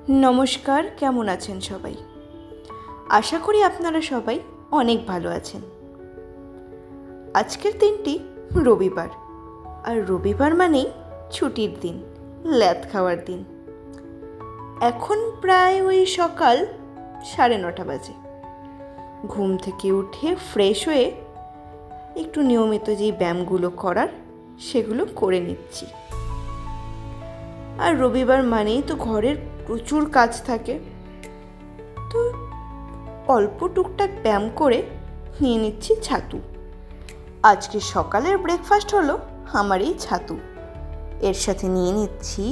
নমস্কার, কেমন আছেন সবাই? আশা করি আপনারা সবাই অনেক ভালো আছেন। আজকের দিনটি রবিবার, আর রবিবার মানেই ছুটির দিন, ল্যাদ খাওয়ার দিন। এখন প্রায় ওই সকাল 9:30 বাজে। ঘুম থেকে উঠে ফ্রেশ হয়ে একটু নিয়মিত যেই ব্যায়ামগুলো করার সেগুলো করে নিচ্ছি। আর রবিবার মানেই তো ঘরের প্রচুর কাজ থাকে, তো অল্প টুকটাক ব্যায়াম করে নিয়ে নিচ্ছি ছাতু। আজকে সকালের ব্রেকফাস্ট হলো আমার এই ছাতু। এর সাথে নিয়ে নিচ্ছি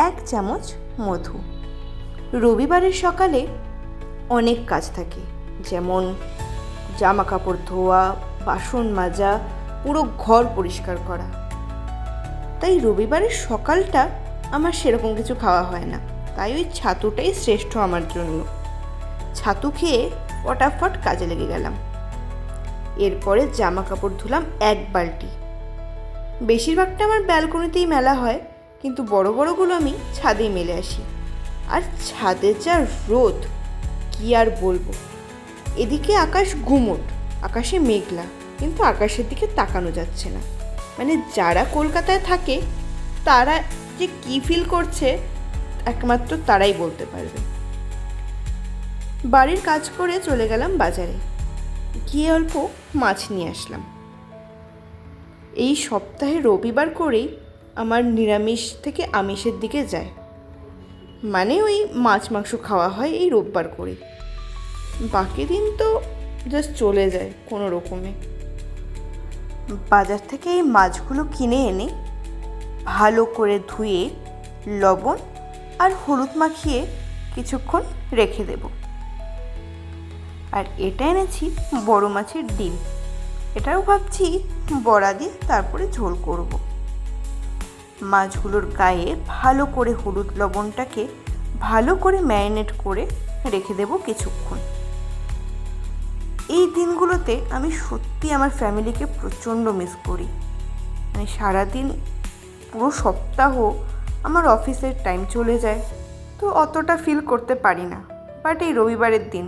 1 চামচ মধু। রবিবারের সকালে অনেক কাজ থাকে, যেমন জামা কাপড় ধোয়া, বাসন মাজা, পুরো ঘর পরিষ্কার করা। তাই রবিবারের সকালটা আমার সেরকম কিছু খাওয়া হয় না, তাই ওই ছাতুটাই শ্রেষ্ঠ আমার জন্য। ছাতু খেয়ে ফটাফট কাজে লেগে গেলাম। এরপরে জামা কাপড় ধুলাম 1 বালতি। বেশিরভাগটা আমার ব্যালকনিতেই মেলা হয়, কিন্তু বড় বড়গুলো আমি ছাদেই মেলে আসি। আর ছাদে যা রোদ, কি আর বলবো। এদিকে আকাশ গুমোট, আকাশে মেঘলা, কিন্তু আকাশের দিকে তাকানো যাচ্ছে না। মানে যারা কলকাতায় থাকে তারা যে কী ফিল করছে একমাত্র তারাই বলতে পারবে। বাড়ির কাজ করে চলে গেলাম বাজারে, গিয়ে অল্প মাছ নিয়ে আসলাম। এই সপ্তাহে রবিবার করেই আমার নিরামিষ থেকে আমিষের দিকে যায়, মানে ওই মাছ মাংস খাওয়া হয় এই রোববার করে। বাকি দিন তো জাস্ট চলে যায় কোনো রকমে। বাজার থেকে এই মাছগুলো কিনে এনে ভালো করে ধুয়ে লবণ আর হলুদ মাখিয়ে কিছুক্ষণ রেখে দেব। আর এটা এনেছি বড় মাছের ডিম, এটাও ভাবছি বড়া দিয়ে তারপরে ঝোল করব। মাছগুলোর গায়ে ভালো করে হলুদ লবণটাকে ভালো করে ম্যারিনেট করে রেখে দেব কিছুক্ষণ। এই দিনগুলোতে আমি সত্যি আমার ফ্যামিলিকে প্রচণ্ড মিস করি। মানে সারাদিন, পুরো সপ্তাহ আমার অফিসের টাইম চলে যায়, তো অতটা ফিল করতে পারি না। বাট এই রবিবারের দিন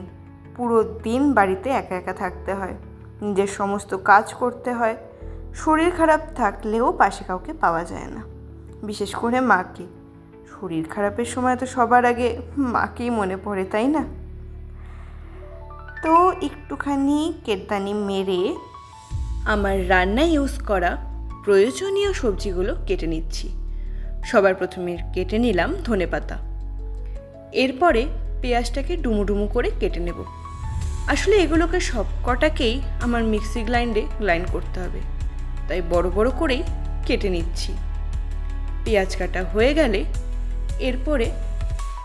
পুরো দিন বাড়িতে একা একা থাকতে হয়, নিজের সমস্ত কাজ করতে হয়। শরীর খারাপ থাকলেও পাশে কাউকে পাওয়া যায় না, বিশেষ করে মাকে। শরীর খারাপের সময় তো সবার আগে মাকেই মনে পড়ে, তাই না? তো একটুখানি কেটদানি মেরে আমার রান্নায় ইউজ করা প্রয়োজনীয় সবজিগুলো কেটে নিচ্ছি। সবার প্রথমে কেটে নিলাম ধনেপাতা, এরপরে পেঁয়াজটাকে ডুমু ডুমু করে কেটে নেব। আসলে এগুলোকে সব কটাকেই আমার মিক্সি গ্রাইন্ড করতে হবে, তাই বড় বড় করেই কেটে নিচ্ছি। পেঁয়াজ কাটা হয়ে গেলে এরপরে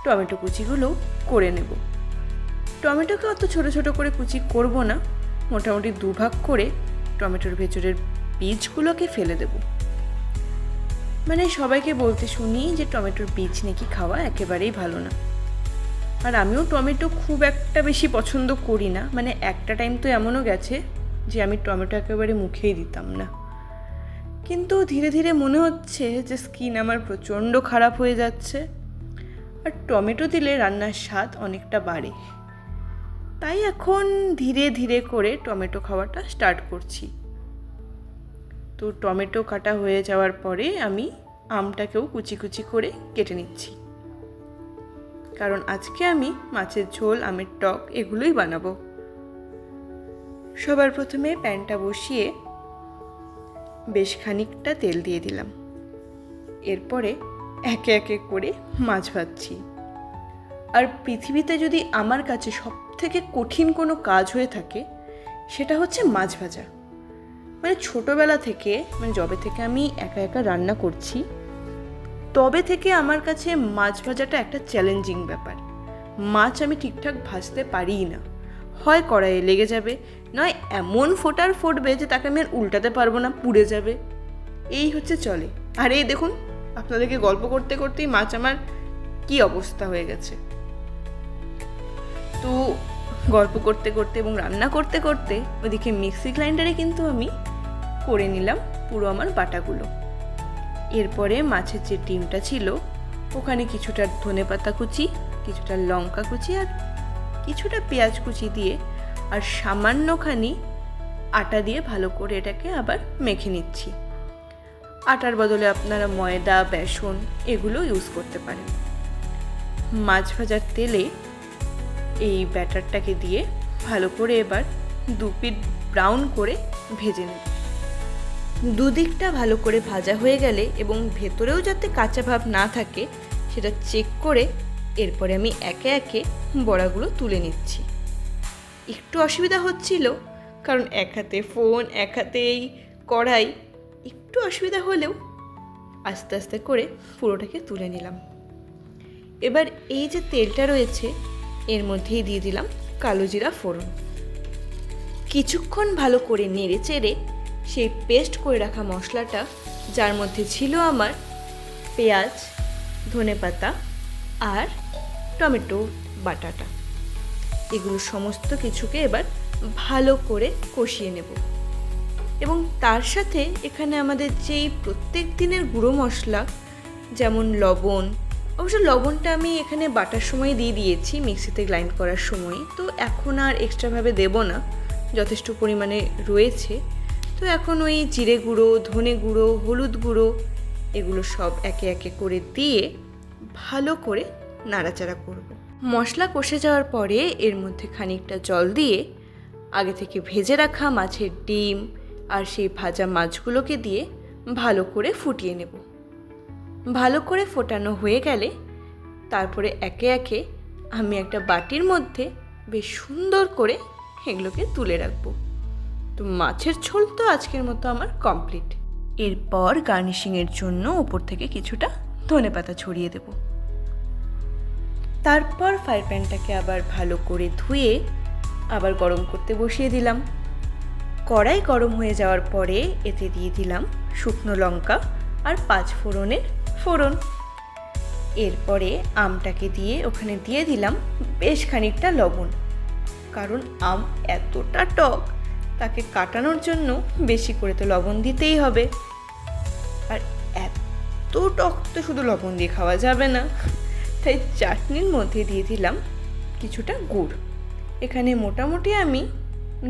টমেটো কুচিগুলোও করে নেব। টমেটোকে অত ছোট ছোট করে কুচি করব না, মোটামুটি 2 ভাগ করে টমেটোর ভেতরের বীজগুলোকে ফেলে দেব। মানে সবাইকে বলতে শুনি যে টমেটোর বীজ নাকি খাওয়া একেবারেই ভালো না। আর আমিও টমেটো খুব একটা বেশি পছন্দ করি না। মানে একটা টাইম তো এমনও গেছে যে আমি টমেটো একেবারে মুখেই দিতাম না। কিন্তু ধীরে ধীরে মনে হচ্ছে যে স্কিন আমার প্রচণ্ড খারাপ হয়ে যাচ্ছে, আর টমেটো দিলে রান্নার স্বাদ অনেকটা বাড়ে। তাই এখন ধীরে ধীরে করে টমেটো খাওয়াটা স্টার্ট করছি। তো টমেটো কাটা হয়ে যাওয়ার পরে আমি আমটাকেও কুচি কুচি করে কেটে নিচ্ছি, কারণ আজকে আমি মাছের ঝোল, আমের টক এগুলোই বানাবো। সবার প্রথমে প্যানটা বসিয়ে বেশ খানিকটা তেল দিয়ে দিলাম। এরপরে একে একে করে মাছ ভাজছি। আর পৃথিবীতে যদি আমার কাছে সবথেকে কঠিন কোনো কাজ হয়ে থাকে সেটা হচ্ছে মাছ ভাজা। মানে ছোটোবেলা থেকে, মানে যবে থেকে আমি একা একা রান্না করছি তবে থেকে আমার কাছে মাছ ভাজাটা একটা চ্যালেঞ্জিং ব্যাপার। মাছ আমি ঠিকঠাক ভাজতে পারিই না, হয় কড়াইয়ে লেগে যাবে, নয় এমন ফুটবে যে তাকে আমি আর উল্টাতে পারবো না, পুড়ে যাবে। এই হচ্ছে চলে। আর এই দেখুন, আপনাদেরকে গল্প করতে করতেই মাছ আমার কি অবস্থা হয়ে গেছে। তো গল্প করতে করতে এবং রান্না করতে করতে ওদিকে মিক্সি গ্রাইন্ডারে কিন্তু আমি করে নিলাম পুরো আমার বাটাগুলো। এরপরে মাছের যে ডিমটা ছিল ওখানে কিছুটা ধনেপাতা কুচি কিছুটা লঙ্কা কুচি আর কিছুটা পেঁয়াজ কুচি দিয়ে আর সামান্যখানি আটা দিয়ে ভালো করে এটাকে আবার মেখে নিচ্ছি। আটার বদলে আপনারা ময়দা, বেসন এগুলো ইউজ করতে পারেন। মাছ ভাজার তেলে এই ব্যাটারটাকে দিয়ে ভালো করে এবার দুপিট ব্রাউন করে ভেজে নেব। দুদিকটা ভালো করে ভাজা হয়ে গেলে এবং ভেতরেও যাতে কাঁচা ভাব না থাকে সেটা চেক করে এরপরে আমি একে একে বড়াগুলো তুলে নিচ্ছি। একটু অসুবিধা হচ্ছিল, কারণ এক হাতে ফোন, এক হাতে এই কড়াই, একটু অসুবিধা হলেও আস্তে আস্তে করে পুরোটাকে তুলে নিলাম। এবার এই যে তেলটা রয়েছে এর মধ্যেই দিয়ে দিলাম কালো জিরা ফোড়ন। কিছুক্ষণ ভালো করে নেড়ে চেড়ে সেই পেস্ট করে রাখা মশলাটা, যার মধ্যে ছিল আমার পেঁয়াজ, ধনেপাতা আর টমেটো বাটাটা, এগুলো সমস্ত কিছুকে এবার ভালো করে কষিয়ে নেব। এবং তার সাথে এখানে আমাদের যেই প্রত্যেক দিনের গুঁড়ো মশলা, যেমন লবণ, অবশ্য লবণটা আমি এখানে বাটার সময় দিয়ে দিয়েছি, মিক্সিতে গ্রাইন্ড করার সময়, তো এখন আর এক্সট্রাভাবে দেব না, যথেষ্ট পরিমাণে রয়েছে। তো এখন ওই জিরে গুঁড়ো, ধনে গুঁড়ো, হলুদ গুঁড়ো এগুলো সব একে একে করে দিয়ে ভালো করে নাড়াচাড়া করব। মশলা কষে যাওয়ার পরে এর মধ্যে খানিকটা জল দিয়ে আগে থেকে ভেজে রাখা মাছের ডিম আর সেই ভাজা মাছগুলোকে দিয়ে ভালো করে ফুটিয়ে নেব। ভালো করে ফোটানো হয়ে গেলে তারপরে একে একে আমি একটা বাটির মধ্যে বেশ সুন্দর করে এগুলোকে তুলে রাখবো। তো মাছের ঝোল তো আজকের মতো আমার কমপ্লিট। এরপর গার্নিশিংয়ের জন্য ওপর থেকে কিছুটা ধনেপাতা ছড়িয়ে দেব। তারপর ফ্রাই প্যানটাকে আবার ভালো করে ধুয়ে আবার গরম করতে বসিয়ে দিলাম। কড়াই গরম হয়ে যাওয়ার পরে এতে দিয়ে দিলাম শুকনো লঙ্কা আর 5 ফোড়নের ফোড়ন। এরপরে আমটাকে দিয়ে ওখানে দিয়ে দিলাম বেশ খানিকটা লবণ, কারণ আম এতটা টক, তাকে কাটানোর জন্য বেশি করে তো লবণ দিতেই হবে। আর এত টক তো শুধু লবণ দিয়ে খাওয়া যাবে না, তাই চাটনির মধ্যে দিয়ে দিলাম কিছুটা গুড়। এখানে মোটামুটি আমি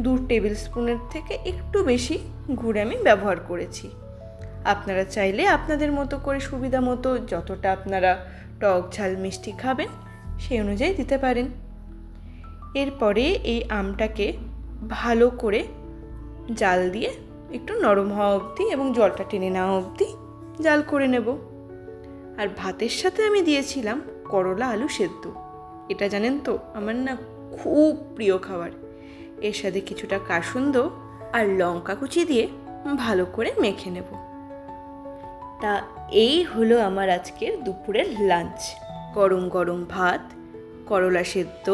2 টেবিল স্পুনের থেকে একটু বেশি গুড় আমি ব্যবহার করেছি। আপনারা চাইলে আপনাদের মতো করে সুবিধা মতো যতটা আপনারা টক ঝাল মিষ্টি খাবেন সেই অনুযায়ী দিতে পারেন। এরপরে এই আমটাকে ভালো করে জাল দিয়ে একটু নরম হওয়া অবধি এবং জলটা টেনে নেওয়া অবধি জাল করে নেব। আর ভাতের সাথে আমি দিয়েছিলাম করলা আলু সেদ্ধ। এটা জানেন তো আমার না খুব প্রিয় খাবার। এর সাথে কিছুটা কাসুন্দ আর লঙ্কা কুচি দিয়ে ভালো করে মেখে নেব। তা এই হলো আমার আজকের দুপুরের লাঞ্চ। গরম গরম ভাত, করলা সেদ্ধ,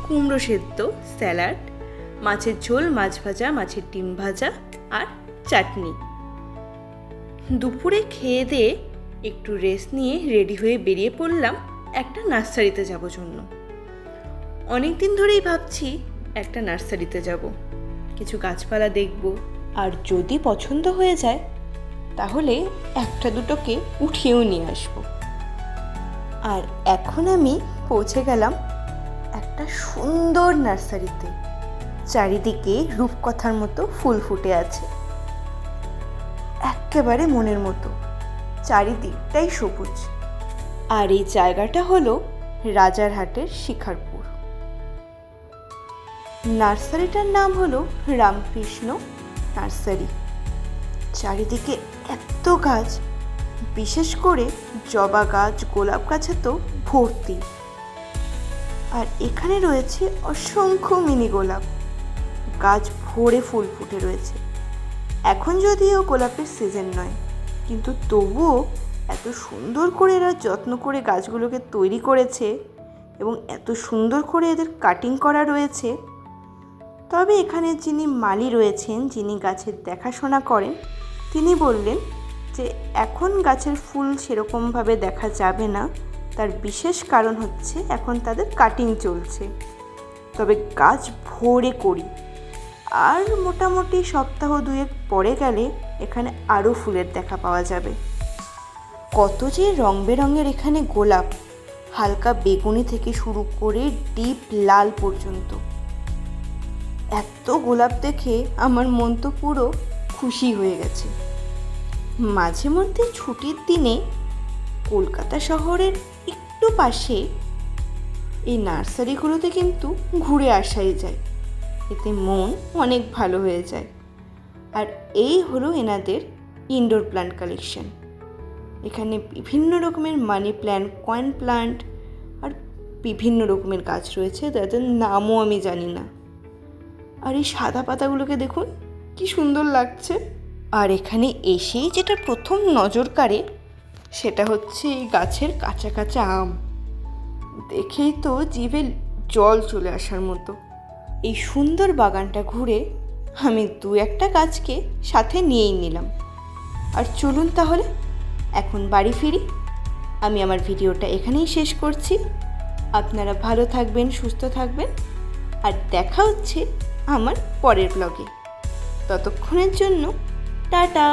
কুমড়ো সেদ্ধ, স্যালাড, মাছের ঝোল, মাছ ভাজা, মাছের ডিম ভাজা আর চাটনি। দুপুরে খেয়ে দিয়ে একটু রেস্ট নিয়ে রেডি হয়ে বেরিয়ে পড়লাম একটা নার্সারিতে যাব জন্য। অনেক দিন ধরেই ভাবছি একটা নার্সারিতে যাব, কিছু গাছপালা দেখব, আর যদি পছন্দ হয়ে যায় তাহলে একটা দুটোকে উঠিয়েও নিয়ে আসব। আর এখন আমি পৌঁছে গেলাম একটা সুন্দর নার্সারিতে। চারিদিকে রূপকথার মতো ফুল ফুটে আছে, একেবারে মনের মতো, চারিদিকটাই সবুজ। আর এই জায়গাটা হলো রাজারহাটের শিখারপুর। নার্সারিটার নাম হলো রামকৃষ্ণ নার্সারি। চারিদিকে এত গাছ, বিশেষ করে জবা গাছ, গোলাপ গাছে তো ভর্তি। আর এখানে রয়েছে অসংখ্য মিনি গোলাপ, গাছ ভরে ফুল ফুটে রয়েছে। এখন যদিও গোলাপের সিজন নয়, কিন্তু তবুও এত সুন্দর করে এরা যত্ন করে গাছগুলোকে তৈরি করেছে এবং এত সুন্দর করে এদের কাটিং করা রয়েছে। তবে এখানে যিনি মালি রয়েছেন, যিনি গাছের দেখাশোনা করেন, তিনি বললেন যে এখন গাছের ফুল সেরকমভাবে দেখা যাবে না, তার বিশেষ কারণ হচ্ছে এখন তাদের কাটিং চলছে। তবে গাছ ভরে করি, আর মোটামুটি সপ্তাহ 2 পরে গেলে এখানে আরও ফুলের দেখা পাওয়া যাবে। কত যে রং বেরঙের এখানে গোলাপ, হালকা বেগুনি থেকে শুরু করে ডিপ লাল পর্যন্ত। এত গোলাপ দেখে আমার মন তো পুরো খুশি হয়ে গেছে। মাঝে মধ্যে ছুটির দিনে কলকাতা শহরের একটু পাশে এই নার্সারিগুলোতে কিন্তু ঘুরে আসাই যায়, এতে মন অনেক ভালো হয়ে যায়। আর এই হলো এনাদের ইনডোর প্ল্যান্ট কালেকশন। এখানে বিভিন্ন রকমের মানি প্ল্যান্ট, কয়েন প্ল্যান্ট আর বিভিন্ন রকমের গাছ রয়েছে যাদের নামও আমি জানি না। আর এই সাদা পাতাগুলোকে দেখুন কি সুন্দর লাগছে। আর এখানে এসেই যেটা প্রথম নজর কাড়ে সেটা হচ্ছে এই গাছের কাঁচা কাঁচা আম। দেখেই তো জিভে জল চলে আসার মতো। এই সুন্দর বাগানটা ঘুরে আমি 2-1টা গাছকে সাথে নিয়েই নিলাম। আর চলুন তাহলে এখন বাড়ি ফিরি। আমি আমার ভিডিওটা এখানেই শেষ করছি। আপনারা ভালো থাকবেন, সুস্থ থাকবেন, আর দেখা হচ্ছে আমার পরের ব্লগে। ততক্ষণের জন্য টাটা।